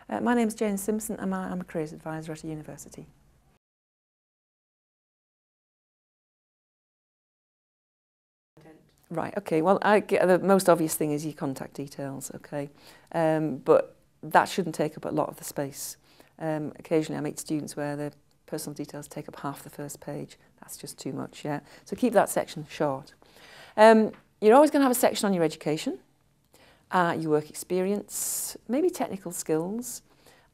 My name's Jane Simpson and I'm a careers advisor at a university. Right, okay, well, the most obvious thing is your contact details, okay, but that shouldn't take up a lot of the space. Occasionally I meet students where their personal details take up half the first page. That's just too much, yeah. So keep that section short. You're always going to have a section on your education, your work experience, maybe technical skills,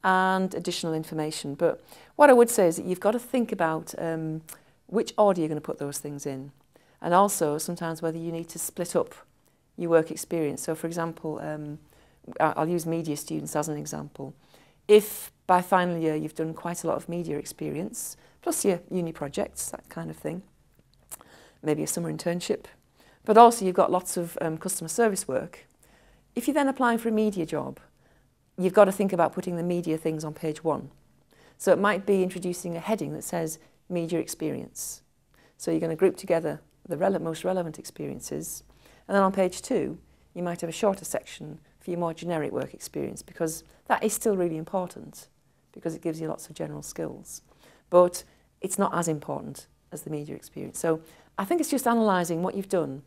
and additional information. But what I would say is that you've got to think about which order you're going to put those things in. And also sometimes whether you need to split up your work experience. So for example, I'll use media students as an example. If by final year you've done quite a lot of media experience, plus your uni projects, that kind of thing, maybe a summer internship, but also you've got lots of customer service work, if you're then applying for a media job, you've got to think about putting the media things on page 1. So it might be introducing a heading that says media experience. So you're going to group together the most relevant experiences, and then on page 2 you might have a shorter section for your more generic work experience, because that is still really important because it gives you lots of general skills, but it's not as important as the media experience. So I think it's just analysing what you've done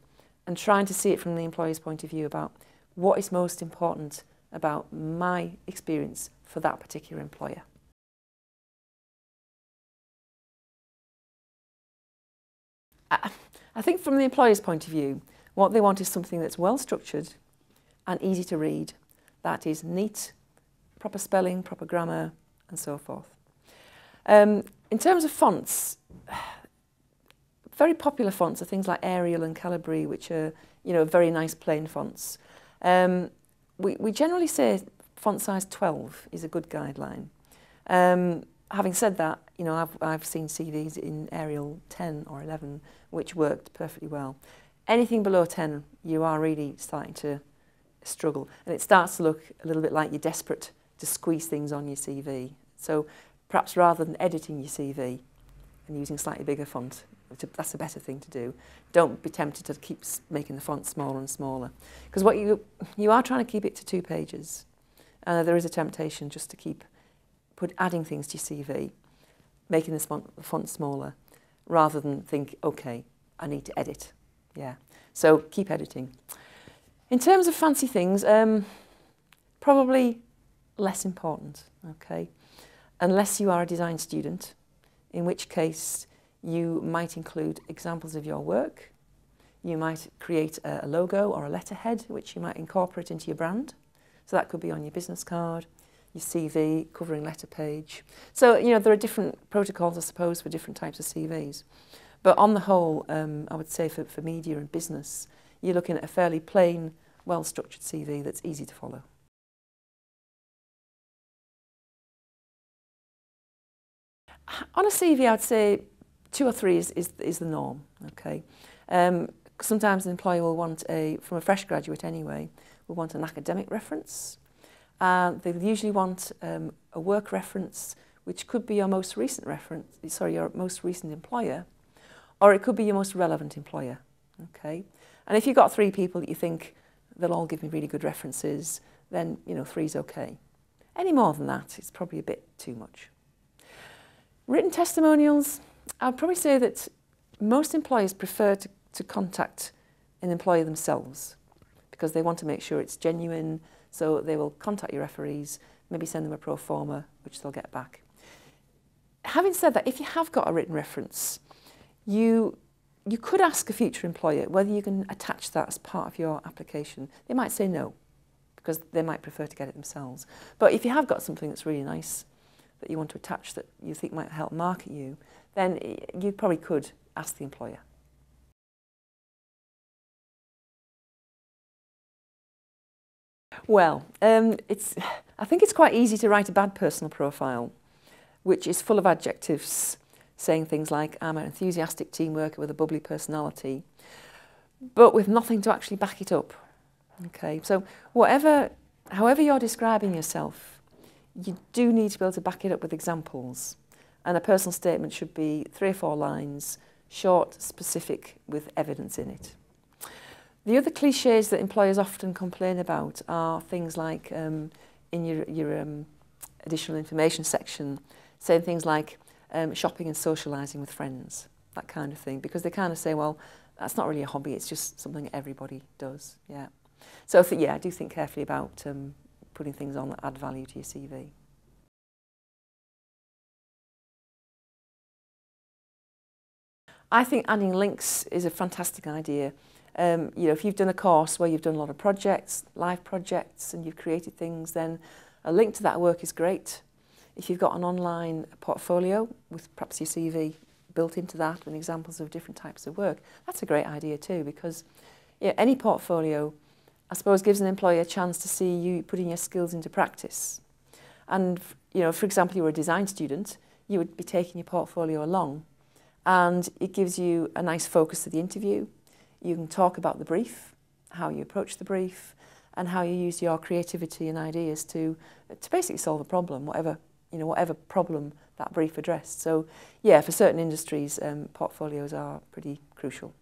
and trying to see it from the employer's point of view about what is most important about my experience for that particular employer. I think from the employer's point of view, what they want is something that's well structured and easy to read, that is neat, proper spelling, proper grammar, and so forth. In terms of fonts, very popular fonts are things like Arial and Calibri, which are, you know, very nice plain fonts. We generally say font size 12 is a good guideline. Having said that, you know, I've seen CVs in Arial 10 or 11 which worked perfectly well. Anything below 10, you are really starting to struggle, and it starts to look a little bit like you're desperate to squeeze things on your CV. So perhaps rather than editing your CV and using slightly bigger font, that's a better thing to do. Don't be tempted to keep making the font smaller and smaller, because what you are trying to keep it to 2 pages. There is a temptation just to keep adding things to your CV, making the font smaller, rather than think, okay, I need to edit. Yeah, so keep editing. In terms of fancy things, probably less important, okay? Unless you are a design student, in which case you might include examples of your work. You might create a logo or a letterhead, which you might incorporate into your brand. So that could be on your business card, your CV, covering letter page. So, you know, there are different protocols, I suppose, for different types of CVs. But on the whole, I would say for media and business, you're looking at a fairly plain, well-structured CV that's easy to follow. On a CV, I'd say 2 or 3 is the norm, okay? Sometimes an employer will want from a fresh graduate anyway, will want an academic reference. They'll usually want a work reference, which could be your most recent your most recent employer, or it could be your most relevant employer, okay? And if you've got 3 people that you think they'll all give me really good references, then, you know, 3's okay. Any more than that, it's probably a bit too much. Written testimonials, I'd probably say that most employers prefer to contact an employer themselves because they want to make sure it's genuine, so they will contact your referees, maybe send them a pro forma, which they'll get back. Having said that, if you have got a written reference, you could ask a future employer whether you can attach that as part of your application. They might say no, because they might prefer to get it themselves. But if you have got something that's really nice that you want to attach that you think might help market you, then you probably could ask the employer. Well, I think it's quite easy to write a bad personal profile, which is full of adjectives, saying things like, I'm an enthusiastic team worker with a bubbly personality, but with nothing to actually back it up. Okay, so however you're describing yourself, you do need to be able to back it up with examples. And a personal statement should be 3 or 4 lines, short, specific, with evidence in it. The other cliches that employers often complain about are things like in your additional information section, saying things like shopping and socialising with friends, that kind of thing, because they kind of say, well, that's not really a hobby, it's just something everybody does. Yeah. So yeah, I do think carefully about putting things on that add value to your CV. I think adding links is a fantastic idea. You know, if you've done a course where you've done a lot of projects, live projects, and you've created things, then a link to that work is great. If you've got an online portfolio with perhaps your CV built into that with examples of different types of work, that's a great idea too, because yeah, any portfolio, I suppose, gives an employer a chance to see you putting your skills into practice. And, you know, for example, you were a design student, you would be taking your portfolio along, and it gives you a nice focus to the interview. You can talk about the brief, how you approach the brief, and how you use your creativity and ideas to basically solve a problem, whatever problem that brief addressed. So, yeah, for certain industries, portfolios are pretty crucial.